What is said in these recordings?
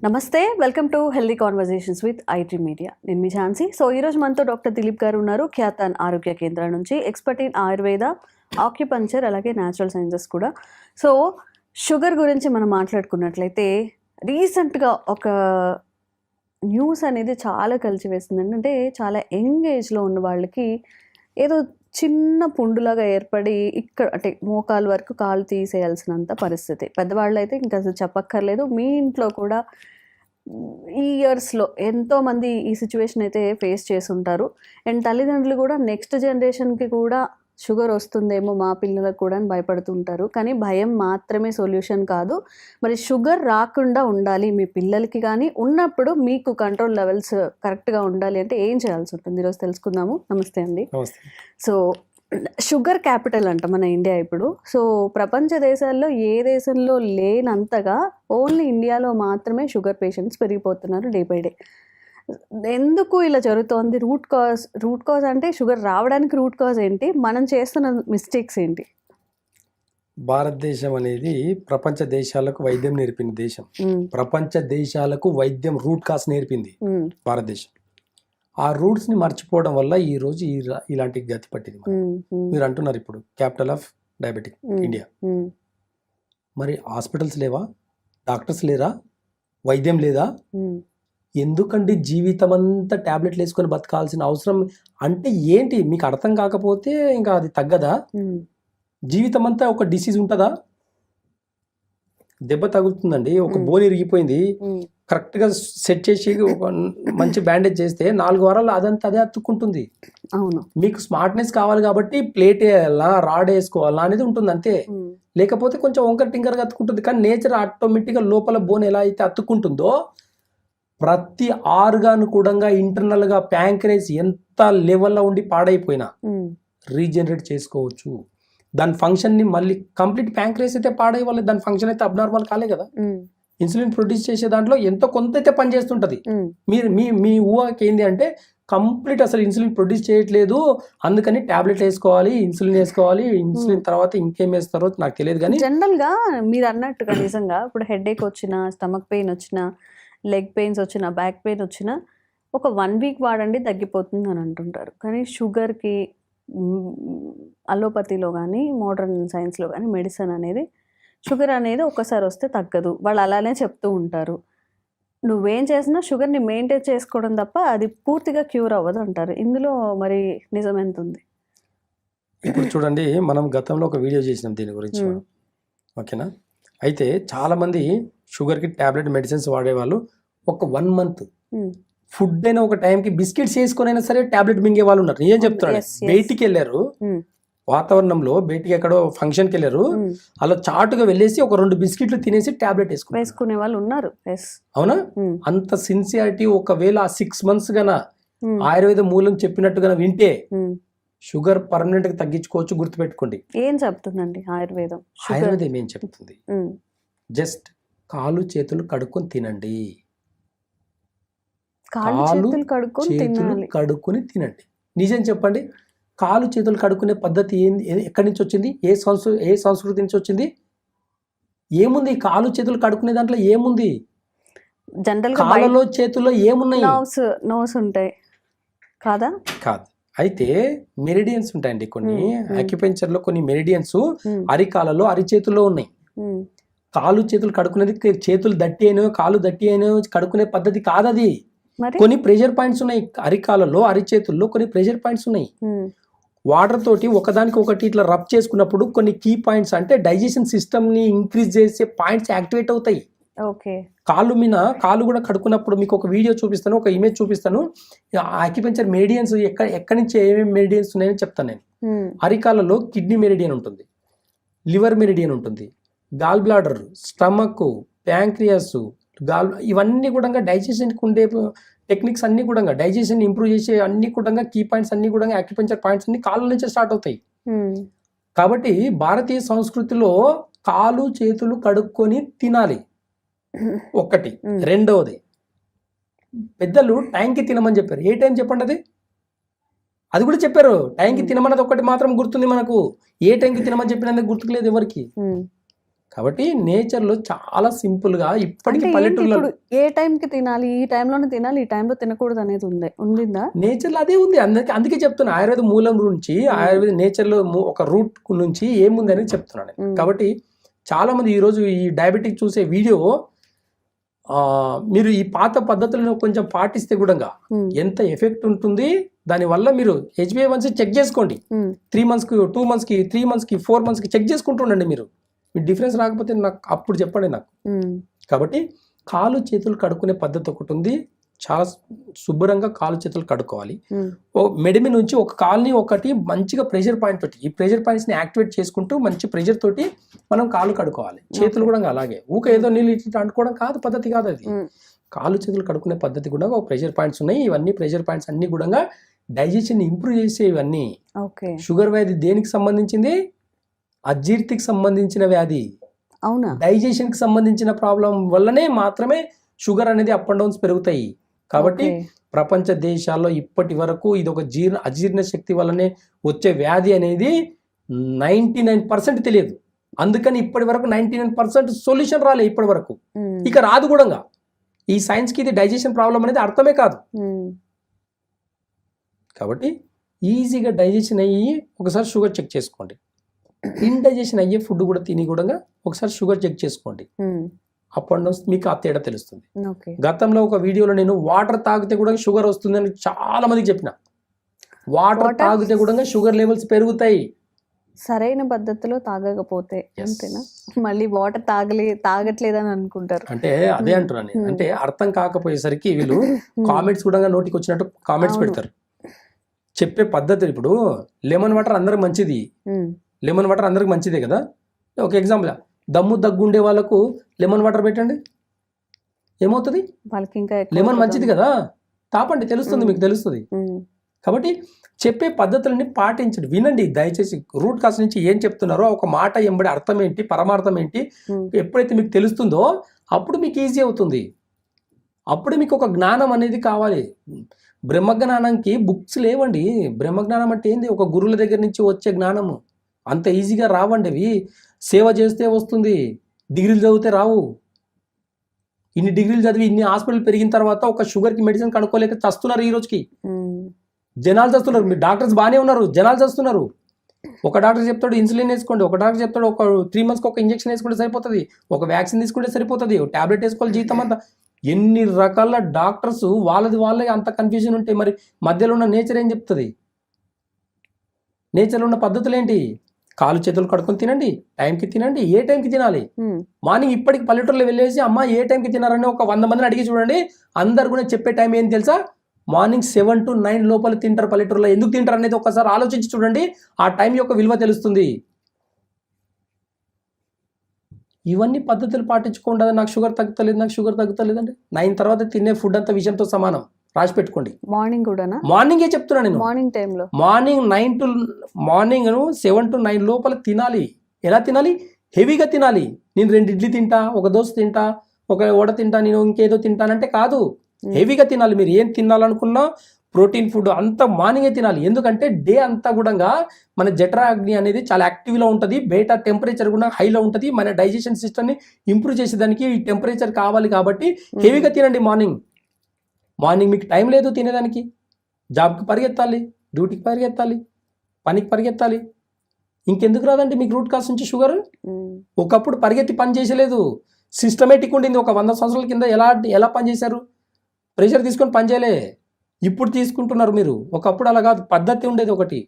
నమస్తే, welcome to healthy conversations with IT media. నేను మీ Jhansi. So ఈరోజు మనతో డాక్టర్ దిలీప్ గారు ఉన్నారు, ఖ్యాతాన్ ఆరోగ్య కేంద్రం నుంచి, ఎక్స్పర్ట్ ఇన్ ఆయుర్వేద, ఆక్యుపంచర్, అలాగే న్యాచురల్ సైన్సెస్ కూడా. సో షుగర్ గురించి మనం మాట్లాడుకున్నట్లయితే రీసెంట్గా ఒక న్యూస్ అనేది చాలా కలిసివేస్తుంది. అంటే చాలా యంగ్ ఏజ్లో ఉన్న వాళ్ళకి ఏదో చిన్న పుండులాగా ఏర్పడి ఇక్కడ అంటే మోకాలు వరకు కాలు తీసేయాల్సినంత పరిస్థితి. పెద్దవాళ్ళు అయితే ఇంకా అసలు చెప్పక్కర్లేదు. మీ ఇంట్లో కూడా ఈ ఇయర్స్లో ఎంతోమంది ఈ సిచ్యువేషన్ అయితే ఫేస్ చేసి ఉంటారు. అండ్ తల్లిదండ్రులు కూడా నెక్స్ట్ జనరేషన్కి కూడా షుగర్ వస్తుందేమో మా పిల్లలకు కూడా అని భయపడుతుంటారు. కానీ భయం మాత్రమే సొల్యూషన్ కాదు. మరి షుగర్ రాకుండా ఉండాలి మీ పిల్లలకి, కానీ ఉన్నప్పుడు మీకు కంట్రోల్ లెవెల్స్ కరెక్ట్గా ఉండాలి అంటే ఏం చేయాల్సి ఉంటుంది? ఈరోజు తెలుసుకుందాము. నమస్తే అండి. సో షుగర్ క్యాపిటల్ అంట మన ఇండియా ఇప్పుడు. సో ప్రపంచ దేశాల్లో ఏ దేశంలో లేనంతగా ఓన్లీ ఇండియాలో మాత్రమే షుగర్ పేషెంట్స్ పెరిగిపోతున్నారు డే బై డే. ఎందుకు ఇలా జరుగుతోంది? రూట్ కాజ్ అంటే షుగర్ రావడానికి రూట్ కాజ్ ఏంటి? మనం చేస్తున్న మిస్టేక్స్ ఏంటి? భారతదేశం అనేది ప్రపంచ దేశాలకు వైద్యం నేర్పిన దేశం. ప్రపంచ దేశాలకు వైద్యం రూట్ కాజ్ నేర్పింది భారతదేశం. ఆ రూట్స్ ని మర్చిపోవడం వల్ల ఈ రోజు ఇలాంటి గతి పట్టింది. మీరు అంటున్నారు ఇప్పుడు క్యాపిటల్ ఆఫ్ డయాబెటిక్ ఇండియా. మరి హాస్పిటల్స్ లేవా? డాక్టర్స్ లేరా? వైద్యం లేదా? ఎందుకండి జీవితం అంతా టాబ్లెట్లు వేసుకొని బతకాల్సిన అవసరం అంటే ఏంటి? మీకు అర్థం కాకపోతే ఇంకా అది తగ్గదా? జీవితం అంతా ఒక డిసీజ్ ఉంటుందా? దెబ్బ తగులుతుందండి, ఒక బోన్ ఇరిగిపోయింది, కరెక్ట్గా సెట్ చేసి ఒక మంచి బ్యాండేజ్ చేస్తే 4 వారాలు అదంతా అదే అతుక్కుంటుంది. అవును, మీకు స్మార్ట్నెస్ కావాలి కాబట్టి ప్లేట్ వేయాలా, రాడ్ వేసుకోవాలా అనేది ఉంటుంది అంతే. లేకపోతే కొంచెం వంకర్ టింకర్గా అతుక్కుంటుంది. కానీ నేచర్ ఆటోమేటిక్గా లోపల బోన్ ఎలా అయితే అతుక్కుంటుందో ప్రతి ఆర్గాన్ కూడా ఇంటర్నల్గా ప్యాంక్రేస్ ఎంత లెవెల్లో ఉండి పాడైపోయినా రీజనరేట్ చేసుకోవచ్చు. దాని ఫంక్షన్ని మళ్ళీ కంప్లీట్ ప్యాంక్రేస్ అయితే పాడై వల్ల దాని ఫంక్షన్ అయితే అబ్నార్మల్ కాలే కదా. ఇన్సులిన్ ప్రొడ్యూస్ చేసే దాంట్లో ఎంతో కొంత అయితే పనిచేస్తుంటది. మీరు మీ ఊహకి ఏంది అంటే కంప్లీట్ అసలు ఇన్సులిన్ ప్రొడ్యూస్ చేయట్లేదు, అందుకని టాబ్లెట్ వేసుకోవాలి, ఇన్సులిన్ వేసుకోవాలి, ఇన్సులిన్ తర్వాత ఇంకేం వేస్తారో నాకు తెలియదు. కానీ జనరల్గా మీరు అన్నట్టుగా నిజంగా ఇప్పుడు హెడేక్ వచ్చినా, స్టమక్ పెయిన్ వచ్చినా, లెగ్ పెయిన్స్ వచ్చినా, బ్యాక్ పెయిన్ వచ్చినా ఒక 1 వీక్ వాడండి తగ్గిపోతుంది అని అంటుంటారు. కానీ షుగర్కి అలోపతిలో కానీ మోడర్న్ సైన్స్లో కానీ మెడిసిన్ అనేది షుగర్ అనేది ఒక్కసారి వస్తే తగ్గదు. వాళ్ళు అలానే చెప్తూ ఉంటారు. నువ్వేం చేసినా షుగర్ని మెయింటైన్ చేసుకోవడం తప్ప అది పూర్తిగా క్యూర్ అవ్వదు అంటారు. ఇందులో మరి నిజం ఎంత ఉంది? ఇప్పుడు చూడండి, మనం గతంలో ఒక వీడియో చేసినాం దీని గురించి, ఓకేనా? అయితే చాలామంది షుగర్కి ట్యాబ్లెట్ మెడిసిన్స్ వాడేవాళ్ళు ఒక 1 మంత్ ఫుడ్ అయినా ఒక టైంకి బిస్కెట్స్ వేసుకొని సరే ట్యాబ్లెట్ మింగే వాళ్ళు ఉన్నారు. ఏం చెప్తున్నాడు? బయటికి వెళ్ళారు, వాతావరణంలో బయటికి ఎక్కడో ఫంక్షన్కి వెళ్ళారు, అలా చాటుగా వెళ్ళేసి ఒక 2 బిస్కెట్లు తినేసి ట్యాబ్లెట్ వేసుకునే వాళ్ళు ఉన్నారు. అవునా? అంత సిన్సియారిటీ ఒకవేళ 6 months గన ఆయుర్వేద మూలం చెప్పినట్టుగా వింటే షుగర్ పర్మనెంట్ గా తగ్గించుకోవచ్చు. గుర్తుపెట్టుకోండి. ఏం చెప్తుందండి ఆయుర్వేదం? ఆయుర్వేదం ఏం చెప్తుంది? జస్ట్ కాలు చేతులు కడుక్కొని తినండి. కాలు చేతులు కడుక్కొని తినండి. నిజం చెప్పండి, కాలు చేతులు కడుక్కునే పద్ధతి ఏంది? ఎక్కడి నుంచి వచ్చింది? ఏ సంస్కృతి నుంచి వచ్చింది? ఏముంది కాలు చేతులు కడుక్కునే దాంట్లో? ఏముంది? కాళ్ళలో చేతుల్లో ఏమున్నాయి? నోస్ ఉంటాయి కాదా? కాదు. అయితే మెరిడియన్స్ ఉంటాయండి కొన్ని. అక్యుపెంచర్ లో కొన్ని మెరిడియన్స్ అరికాలలో, అరిచేతుల్లో ఉన్నాయి. కాలు చేతులు కడుక్కునేది చేతులు దట్టి అయినో కాలు దట్టి అయినో కడుక్కునే పద్ధతి కాదది. కొన్ని ప్రెషర్ పాయింట్స్ ఉన్నాయి అరికాలలో, అరిచేతుల్లో కొన్ని ప్రెషర్ పాయింట్స్ ఉన్నాయి. వాటర్ తోటి ఒకదానికి ఒకటి ఇట్లా రబ్ చేసుకున్నప్పుడు కొన్ని కీ పాయింట్స్ అంటే డైజెషన్ సిస్టమ్ ని ఇంక్రీజ్ చేసే పాయింట్స్ యాక్టివేట్ అవుతాయి. కాళ్ళు మీద కాళ్ళు కూడా కడుక్కున్నప్పుడు మీకు ఒక వీడియో చూపిస్తాను, ఒక ఇమేజ్ చూపిస్తాను. అక్యుపెంచర్ మెరిడియన్స్ ఎక్కడి నుంచి ఏమేమి మెరిడియన్స్ ఉన్నాయని చెప్తాను నేను. అరికాలలో కిడ్నీ మెరిడియన్ ఉంటుంది, లివర్ మెరిడియన్ ఉంటుంది, గాల్ బ్లాడర్, స్టమక్, ప్యాంక్రియాస్, ఇవన్నీ కూడా డైజెషన్కి ఉండే టెక్నిక్స్ అన్ని కూడా, డైజెషన్ ఇంప్రూవ్ చేసే అన్ని కూడా కీ పాయింట్స్ అన్ని కూడా అక్యుపెంచర్ పాయింట్స్ అన్ని కాళ్ళ నుంచే స్టార్ట్ అవుతాయి. కాబట్టి భారతీయ సంస్కృతిలో కాలు చేతులు కడుక్కొని తినాలి ఒకటి. రెండవది, పెద్దలు టైంకి తినమని చెప్పారు. ఏ టైం చెప్పండి? అది అది కూడా చెప్పారు. టైంకి తినమన్నది ఒక్కటి మాత్రం గుర్తుంది మనకు, ఏ టైంకి తినమని చెప్పినందుకు గుర్తుకులేదు ఎవరికి. కాబట్టి నేచర్ లో చాలా సింపుల్ గా ఇప్పటికీ పల్లెటూరులో ఇప్పుడు ఏ టైంకి తినాలి, ఈ టైంలోనే తినాలి, ఈ టైంలో తినకూడదు అనేది ఉండిందా? నేచర్ లో అదే ఉంది. అందుకే చెప్తున్నా, ఆయుర్వేద మూలం నుంచి, ఆయుర్వేద నేచర్ లో ఒక రూట్ నుంచి ఏముంది అనేది చెప్తున్నాను. కాబట్టి చాలా మంది ఈ రోజు ఈ డయాబెటిక్ చూసే వీడియో మీరు ఈ పాత పద్ధతులను కొంచెం పాటిస్తే కూడా ఎంత ఎఫెక్ట్ ఉంటుంది, దానివల్ల మీరు HbA1c చెక్ చేసుకోండి. 3 months కి, 2 months కి, 3 months కి, 4 months కి చెక్ చేసుకుంటుండండి. మీరు డిఫరెన్స్ రాకపోతే నాకు అప్పుడు చెప్పండి నాకు. కాబట్టి కాలు చేతులు కడుక్కునే పద్ధతి ఒకటి ఉంది. చాలా శుభ్రంగా కాలు చేతులు కడుక్కోవాలి. మెడిమి నుంచి ఒక కాల్ని ఒకటి మంచిగా ప్రెషర్ పాయింట్ తోటి, ఈ ప్రెషర్ పాయింట్స్ ని యాక్టివేట్ చేసుకుంటూ మంచి ప్రెషర్ తోటి మనం కాలు కడుక్కోవాలి. చేతులు కూడా అలాగే ఊక ఏదో నీళ్ళు ఇట్లా అంటుకోవడం కాదు, పద్ధతి కాదు అది. కాలు చేతులు కడుక్కునే పద్ధతి కూడా ఒక ప్రెషర్ పాయింట్స్ ఉన్నాయి. ఇవన్నీ ప్రెషర్ పాయింట్స్ అన్ని కూడా డైజెషన్ ఇంప్రూవ్ చేసే ఇవన్నీ. షుగర్ వ్యాధి దేనికి సంబంధించింది? అజీర్తికి సంబంధించిన వ్యాధి. అవునా? డైజెషన్ కి సంబంధించిన ప్రాబ్లం వల్లనే మాత్రమే షుగర్ అనేది అప్ అండ్ డౌన్స్ పెరుగుతాయి. కాబట్టి ప్రపంచ దేశాల్లో ఇప్పటి వరకు ఇది ఒక అజీర్ణ శక్తి వల్లనే వచ్చే వ్యాధి అనేది 99% తెలియదు. అందుకని ఇప్పటి వరకు 99% సొల్యూషన్ రాలే ఇప్పటి వరకు, ఇక రాదు కూడా. ఈ సైన్స్ కి ఇది డైజెషన్ ప్రాబ్లం అనేది అర్థమే కాదు. కాబట్టి ఈజీగా డైజెషన్ అయ్యి ఒకసారి షుగర్ చెక్ చేసుకోండి. ఇండైజెషన్ అయ్యే ఫుడ్ కూడా తిని కూడా ఒకసారి షుగర్ చెక్ చేసుకోండి. అప్ అండ్ డౌన్స్ మీకు ఆ తేడా తెలుస్తుంది. గతంలో ఒక వీడియోలో నేను వాటర్ తాగితే కూడా షుగర్ వస్తుంది అని చాలా మందికి చెప్పిన. వాటర్ తాగితే కూడా షుగర్ లెవెల్స్ పెరుగుతాయి సరైన పద్ధతిలో తాగకపోతే. అంతేనా? మళ్ళీ వాటర్ తాగట్లేదని అనుకుంటారు. అంటే అదే అంటున్నాను. అంటే అర్థం కాకపోయేసరికి వీళ్ళు కామెంట్స్ కూడా నోటికి వచ్చినట్టు కామెంట్స్ పెడతారు. చెప్పే పద్ధతి ఇప్పుడు లెమన్ వాటర్ అందరికి మంచిది, లెమన్ వాటర్ అందరికి మంచిదే కదా. ఒక ఎగ్జాంపుల్, దగ్గు ఉండే వాళ్ళకు లెమన్ వాటర్ పెట్టండి, ఏమవుతుంది? వాళ్ళకి ఇంకా లెమన్ మంచిది కదా, తాపండి, తెలుస్తుంది, మీకు తెలుస్తుంది. కాబట్టి చెప్పే పద్ధతులని పాటించండి, వినండి దయచేసి. రూట్ కాస్ నుంచి ఏం చెప్తున్నారో ఒక మాట ఎంబడి అర్థం ఏంటి, పరమార్థం ఏంటి ఎప్పుడైతే మీకు తెలుస్తుందో అప్పుడు మీకు ఈజీ అవుతుంది. అప్పుడు మీకు ఒక జ్ఞానం అనేది కావాలి. బ్రహ్మజ్ఞానానికి బుక్స్ లేవండి. బ్రహ్మజ్ఞానం అంటే ఏంది? ఒక గురువుల దగ్గర నుంచి వచ్చే జ్ఞానము. అంత ఈజీగా రావండి అవి. సేవ చేస్తే వస్తుంది, డిగ్రీలు చదివితే రావు. ఇన్ని డిగ్రీలు చదివి ఇన్ని హాస్పిటల్ పెరిగిన తర్వాత ఒక షుగర్కి మెడిసిన్ కనుక్కోలేక చస్తున్నారు. ఈ రోజుకి జనాలు చస్తున్నారు. మీరు డాక్టర్స్ బాగానే ఉన్నారు, జనాలు చస్తున్నారు. ఒక డాక్టర్ చెప్తాడు ఇన్సులిన్ వేసుకోండి, ఒక డాక్టర్ చెప్తాడు ఒక 3 months ఒక ఇంజెక్షన్ వేసుకుంటే సరిపోతుంది, ఒక వ్యాక్సిన్ తీసుకుంటే సరిపోతుంది, ఒక టాబ్లెట్ వేసుకోవాలి జీవితం అంతా. ఎన్ని రకాల డాక్టర్స్ వాళ్ళే అంత కన్ఫ్యూజన్ ఉంటే మరి మధ్యలో ఉన్న నేచర్ ఏం చెప్తుంది? నేచర్లో ఉన్న పద్ధతులు ఏంటి? కాలు చేతులు కడుక్కొని తినండి, టైంకి తినండి. ఏ టైంకి తినాలి? మార్నింగ్ ఇప్పటికి పల్లెటూరులో వెళ్ళేసి అమ్మ ఏ టైంకి తినారని ఒక 100 మందిని అడిగి చూడండి. అందరు కూడా చెప్పే టైం ఏం తెలుసా? మార్నింగ్ 7 to 9 లోపల తింటారు పల్లెటూరులో. ఎందుకు తింటారు అనేది ఒకసారి ఆలోచించి చూడండి, ఆ టైం యొక్క విలువ తెలుస్తుంది. ఇవన్నీ పద్ధతులు పాటించుకోండి. నాకు షుగర్ తగ్గుతలేదు అంటే 9 తర్వాత తినే ఫుడ్ అంతా విషయంతో సమానం. రాసి పెట్టుకోండి. మార్నింగ్ కూడా మార్నింగే చెప్తున్నా నేను. మార్నింగ్ టైంలో మార్నింగ్ 7 to 9 లోపల తినాలి. ఎలా తినాలి? హెవీగా తినాలి. నేను 2 ఇడ్లీ తింటా, ఒక దోశ తింటా, ఒక వడ తింటా, నేను ఇంకేదో తింటానంటే కాదు. హెవీగా తినాలి. మీరు ఏం తినాలనుకున్నా ప్రోటీన్ ఫుడ్ అంతా మార్నింగే తినాలి. ఎందుకంటే డే అంతా కూడా మన జఠరాగ్ని అనేది చాలా యాక్టివ్లో ఉంటుంది. బయట టెంపరేచర్ కూడా హైలో ఉంటుంది. మన డైజెషన్ సిస్టమ్ని ఇంప్రూవ్ చేసేదానికి ఈ టెంపరేచర్ కావాలి. కాబట్టి హెవీగా తినండి. మార్నింగ్ మీకు టైం లేదు తినేదానికి. జాబ్కి పరిగెత్తాలి, డ్యూటీకి పరిగెత్తాలి, పనికి పరిగెత్తాలి. ఇంకెందుకు రాదండి మీకు రూట్ కాస్ నుంచి షుగర్? ఒకప్పుడు పరిగెత్తి పని చేసలేదు, సిస్టమేటిక్ ఉండింది. ఒక 100 సంవత్సరాల కింద ఎలా పని చేశారు? ప్రెషర్ తీసుకొని పని చేయలే. ఇప్పుడు తీసుకుంటున్నారు మీరు. ఒకప్పుడు అలా కాదు, పద్ధతి ఉండేది ఒకటి.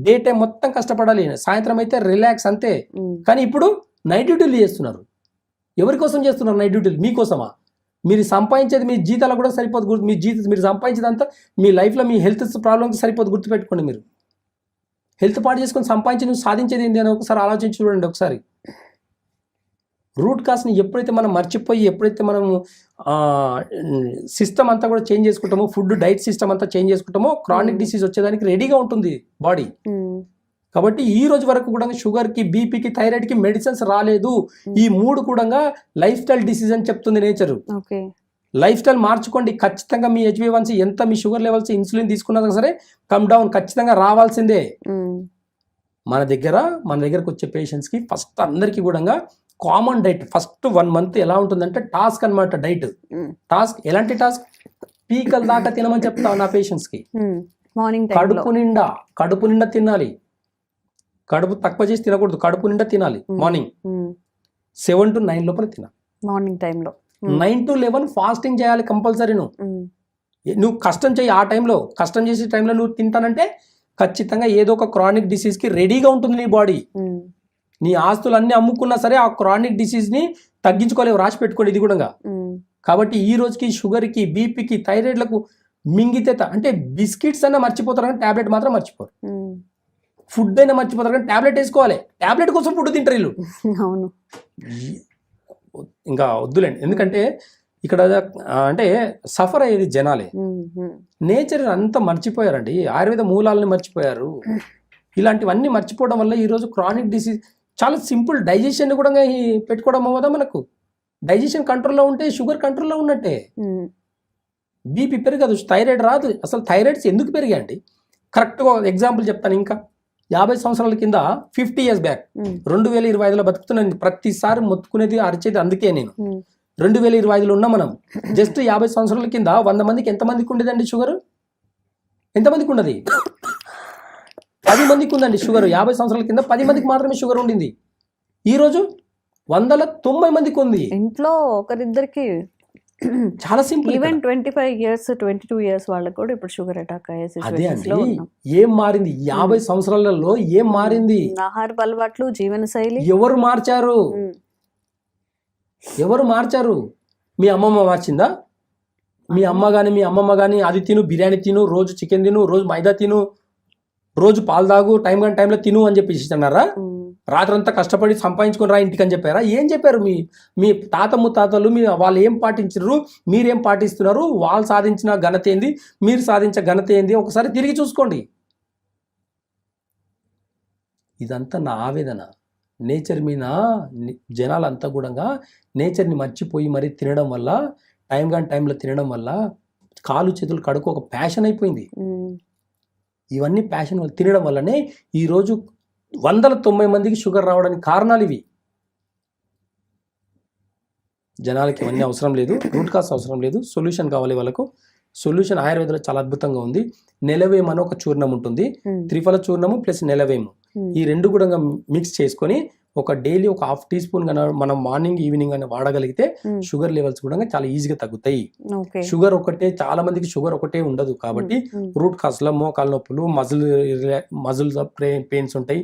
డే టైం మొత్తం కష్టపడాలి, సాయంత్రం అయితే రిలాక్స్ అంతే. కానీ ఇప్పుడు నైట్ డ్యూటీలు చేస్తున్నారు. ఎవరి కోసం చేస్తున్నారు నైట్ డ్యూటీలు? మీకోసమా? మీరు సంపాదించేది మీ జీతాలకు కూడా సరిపోదు. మీరు సంపాదించేదంతా మీ లైఫ్లో మీ హెల్త్ ప్రాబ్లమ్కి సరిపోదు. గుర్తుపెట్టుకోండి. మీరు హెల్త్ పాటు చేసుకొని సంపాదించి నువ్వు సాధించేది ఏంటి అని ఒకసారి ఆలోచించి చూడండి. ఒకసారి రూట్ కాస్ని ఎప్పుడైతే మనం మర్చిపోయి, ఎప్పుడైతే మనం సిస్టమ్ అంతా కూడా చేంజ్ చేసుకుంటామో, ఫుడ్ డైట్ సిస్టమ్ అంతా చేంజ్ చేసుకుంటామో, క్రానిక్ డిసీజ్ వచ్చేదానికి రెడీగా ఉంటుంది బాడీ. కాబట్టి ఈ రోజు వరకు కూడా షుగర్కి, బీపీకి, థైరాయిడ్కి మెడిసిన్స్ రాలేదు. ఈ 3 కూడా లైఫ్ స్టైల్ డిసీజ్ అని చెప్తుంది నేచర్. లైఫ్ స్టైల్ మార్చుకోండి. ఖచ్చితంగా మీ HbA1c ఎంత మీ షుగర్ లెవెల్స్ ఇన్సులిన్ తీసుకున్నా సరే కమ్ డౌన్ ఖచ్చితంగా రావాల్సిందే. మన దగ్గరకు వచ్చే పేషెంట్స్కి ఫస్ట్ అందరికీ కూడా కామన్ డైట్ ఫస్ట్ 1 month ఎలా ఉంటుందంటే టాస్క్ అన్నమాట. డైట్ టాస్క్ ఎలాంటి టాస్క్, పీకల దాకా తినమని చెప్తాను నా పేషెంట్స్కి. మార్నింగ్ కడుపు నిండా తినాలి. కడుపు తక్కువ చేసి తినకూడదు, కడుపు నిండా తినాలి. మార్నింగ్ 7 to 9 లోపల తినాలి. మార్నింగ్ టైంలో 9 to 11 ఫాస్టింగ్ చేయాలి కంపల్సరీ. నువ్వు కష్టం చేయి, ఆ టైంలో కష్టం చేసే టైంలో నువ్వు తింటానంటే ఖచ్చితంగా ఏదో ఒక క్రానిక్ డిసీజ్కి రెడీగా ఉంటుంది నీ బాడీ. నీ ఆస్తులు అన్ని అమ్ముకున్నా సరే ఆ క్రానిక్ డిసీజ్ని తగ్గించుకోలేవు, రాసి పెట్టుకోండి ఇది కూడా. కాబట్టి ఈ రోజుకి షుగర్కి, బీపీకి, థైరాయిడ్లకు మింగితే అంటే బిస్కెట్స్ అయినా మర్చిపోతారు కానీ టాబ్లెట్ మాత్రం మర్చిపోరు. ఫుడ్ అయినా మర్చిపోతారు కానీ టాబ్లెట్ వేసుకోవాలి. టాబ్లెట్ కోసం ఫుడ్ తింటారు వీళ్ళు. అవును, ఇంకా వద్దులేండి. ఎందుకంటే ఇక్కడ అంటే సఫర్ అయ్యేది జనాలే. నేచర్ అంతా మర్చిపోయారండి, ఆయుర్వేద మూలాలని మర్చిపోయారు. ఇలాంటివన్నీ మర్చిపోవడం వల్ల ఈరోజు క్రానిక్ డిసీజ్ చాలా సింపుల్. డైజెషన్ కూడా పెట్టుకోవడం అవ్వదా మనకు? డైజెషన్ కంట్రోల్లో ఉంటే షుగర్ కంట్రోల్లో ఉన్నట్టే. బీపీ పెరగదు, థైరాయిడ్ రాదు. అసలు థైరాయిడ్స్ ఎందుకు పెరిగాయండి? కరెక్ట్గా ఎగ్జాంపుల్ చెప్తాను. ఇంకా 50 సంవత్సరాల కింద 50 years బ్యాక్ 2025లో బతుకుతున్నాను. ప్రతిసారి మొత్తుకునేది అరిచేది అందుకే నేను. 2025లో ఉన్నాం మనం. జస్ట్ 50 సంవత్సరాల కింద 100 మందికి ఎంతమందికి ఉండేదండి షుగర్? ఎంతమందికి ఉండదు? 10 మందికి ఉందండి షుగర్. 50 సంవత్సరాల కింద 10 మందికి మాత్రమే షుగర్ ఉండింది. ఈరోజు 190 మందికి ఉంది. ఇంట్లో ఒకరిద్దరికి. చాలా సింపుల్. ఈవెన్ 25 years 22 years వాళ్ళకి కూడా ఇప్పుడు షుగర్ అటాక్ అయ్యే సిచువేషన్స్ లో ఉన్నాం. ఏం మారింది 50 సంవత్సరాలలో? ఏం మారింది? ఆహారపు అలవాట్లు, జీవన శైలి. ఎవరు మార్చారు? మీ అమ్మమ్మ మార్చిందా? మీ అమ్మమ్మ కానీ అది తిను, బిర్యానీ తిను, రోజు చికెన్ తిను, రోజు మైదా తిను, రోజు పాలు తాగు, టైంలో తిను అని చెప్పేసి అన్నారా? రాత్రంతా కష్టపడి సంపాదించుకొని రా ఇంటికి అని చెప్పారా? ఏం చెప్పారు? మీ తాత ముత్తాతలు వాళ్ళు ఏం పాటించారు, మీరేం పాటిస్తున్నారు? వాళ్ళు సాధించిన ఘనత ఏంది, మీరు సాధించిన ఘనత ఏంది? ఒకసారి తిరిగి చూసుకోండి. ఇదంతా నా ఆవేదన. నేచర్ మీద జనాలంతా కూడా నేచర్ని మర్చిపోయి మరీ తినడం వల్ల, టైంలో తినడం వల్ల కాలు చేతులు కడుకు ఒక ప్యాషన్ అయిపోయింది. ఇవన్నీ ప్యాషన్ తినడం వల్లనే ఈరోజు 190 మందికి షుగర్ రావడానికి కారణాలు ఇవి. జనాలకి ఇవన్నీ అవసరం లేదు, రూట్ కాస్ అవసరం లేదు, సొల్యూషన్ కావాలి వాళ్ళకు. సొల్యూషన్ ఆయుర్వేదంలో చాలా అద్భుతంగా ఉంది. నెలవేము అని ఒక చూర్ణం ఉంటుంది, త్రిఫల చూర్ణము ప్లస్ నెలవేము, ఈ రెండు కూడా మిక్స్ చేసుకొని ఒక డైలీ ఒక 1/2 teaspoon మనం మార్నింగ్ ఈవినింగ్ అని వాడగలిగితే షుగర్ లెవెల్స్ కూడా చాలా ఈజీగా తగ్గుతాయి. షుగర్ ఒకటే, చాలా మందికి షుగర్ ఒకటే ఉండదు కాబట్టి రూట్ కాస్ లో మోకాల నొప్పులు, మజిల్ పెయిన్స్ ఉంటాయి.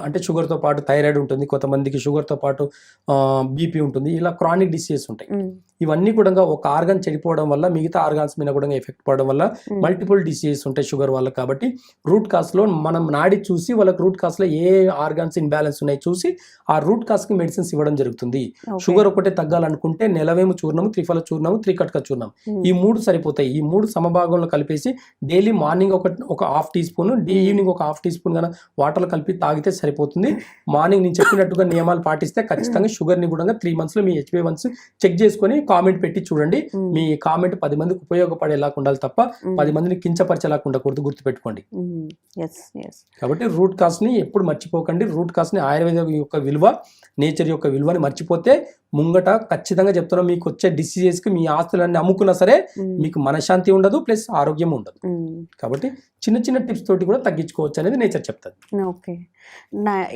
అంటే షుగర్తో పాటు థైరాయిడ్ ఉంటుంది, కొంతమందికి షుగర్తో పాటు బీపీ ఉంటుంది, ఇలా క్రానిక్ డిసీజెస్ ఉంటాయి. ఇవన్నీ కూడా ఒక ఆర్గాన్ చెడిపోవడం వల్ల మిగతా ఆర్గాన్స్ మీద కూడా ఎఫెక్ట్ పడడం వల్ల మల్టిపుల్ డిసీజెస్ ఉంటాయి షుగర్ వాళ్ళకి. కాబట్టి రూట్ కాస్లో మనం నాడి చూసి వాళ్ళకి రూట్ కాస్లో ఏ ఆర్గాన్స్ ఇన్బ్యాలెన్స్ ఉన్నాయి చూసి ఆ రూట్ కాస్కి మెడిసిన్స్ ఇవ్వడం జరుగుతుంది. షుగర్ ఒకటే తగ్గాలనుకుంటే నెలవేము చూర్ణము, త్రిఫల చూర్ణము, త్రికటక చూర్ణం, ఈ 3 సరిపోతాయి. ఈ 3 సమభాగంలో కలిపేసి డైలీ మార్నింగ్ ఒక 1/2 teaspoon, ఈవినింగ్ ఒక 1/2 teaspoon గాన వాటర్లో కలిపి తాగితే సరిపోతుంది. మార్నింగ్ నేను చెప్పినట్టుగా నియమాలు పాటిస్తే ఖచ్చితంగా షుగర్ ని కూడా 3 months లో మీ HbA1c చెక్ చేసుకొని కామెంట్ పెట్టి చూడండి. మీ కామెంట్ 10 మందికి ఉపయోగపడేలా ఉండాలి తప్ప 10 మందిని కించపరిచేలా ఉండకూడదు, గుర్తుపెట్టుకోండి. కాబట్టి రూట్ కాస్ ని ఎప్పుడు మర్చిపోకండి. రూట్ కాస్ ని ఆయుర్వేదం యొక్క విలువ, నేచర్ యొక్క విలువని మర్చిపోతే ముంగట ఖచ్చితంగా చెప్తున్నా మీకు వచ్చే డిసీజెస్ కి మీ ఆస్తులన్నీ అమ్ముకున్నా సరే మీకు మనశ్శాంతి ఉండదు, ప్లస్ ఆరోగ్యం ఉండదు. కాబట్టి చిన్న టిప్స్ తోటి కూడా తగ్గించుకోవచ్చు అనేది నేచర్ చెప్తుంది. ఓకే,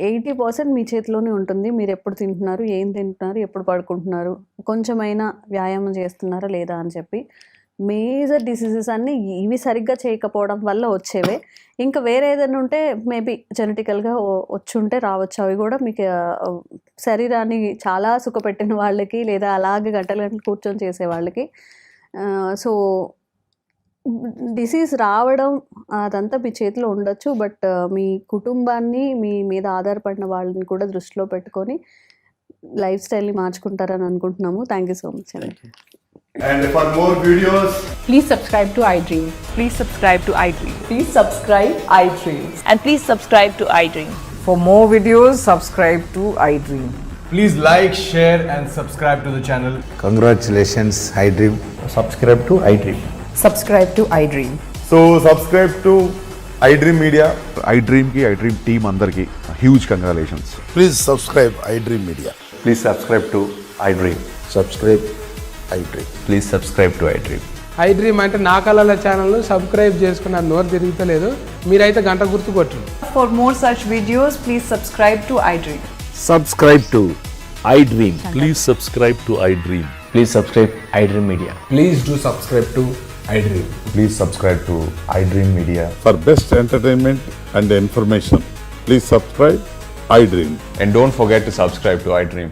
80% మీ చేతిలోనే ఉంటుంది. మీరు ఎప్పుడు తింటున్నారు, ఏం తింటున్నారు, ఎప్పుడు పడుకుంటున్నారు, కొంచెమైనా వ్యాయామం చేస్తున్నారా లేదా అని చెప్పి. మేజర్ డిసీజెస్ అన్నీ ఇవి సరిగ్గా చేయకపోవడం వల్ల వచ్చేవే. ఇంకా వేరే ఏదైనా ఉంటే మేబీ జెనెటికల్గా వచ్చుంటే రావచ్చు. అవి కూడా మీకు శరీరాన్ని చాలా సుఖపెట్టిన వాళ్ళకి లేదా అలాగే గంటలు కూర్చొని చేసే వాళ్ళకి. సో డిసీజ్ రావడం అదంతా మీ చేతిలో ఉండొచ్చు, బట్ మీ కుటుంబాన్ని, మీ మీద ఆధారపడిన వాళ్ళని కూడా దృష్టిలో పెట్టుకొని లైఫ్ స్టైల్ని మార్చుకుంటారని అనుకుంటున్నాము. థ్యాంక్ యూ సో మచ్ అండి. And for more videos, please subscribe to iDream. Please subscribe to iDream. Please subscribe iDream. And please subscribe to iDream. For more videos, subscribe to iDream. Please like, share, and subscribe to the channel. Congratulations, iDream. Subscribe to iDream. Subscribe to iDream. So subscribe to iDream Media. iDream की iDream team अंदर की huge congratulations. Please subscribe iDream Media. Please subscribe to iDream. Subscribe iDream. Please subscribe to iDream. iDream అంటే నా కళల channel subscribe చేసుకున్న నోరు తిరుగుతలేదు, మీరైతే గంట గుర్తు కొట్టండి. For more such videos, please subscribe to iDream. Subscribe to iDream. Please subscribe to iDream. Please subscribe iDream Media. Please do subscribe to iDream. Please subscribe to iDream Media. For best entertainment and information, please subscribe iDream. And don't forget to subscribe to iDream.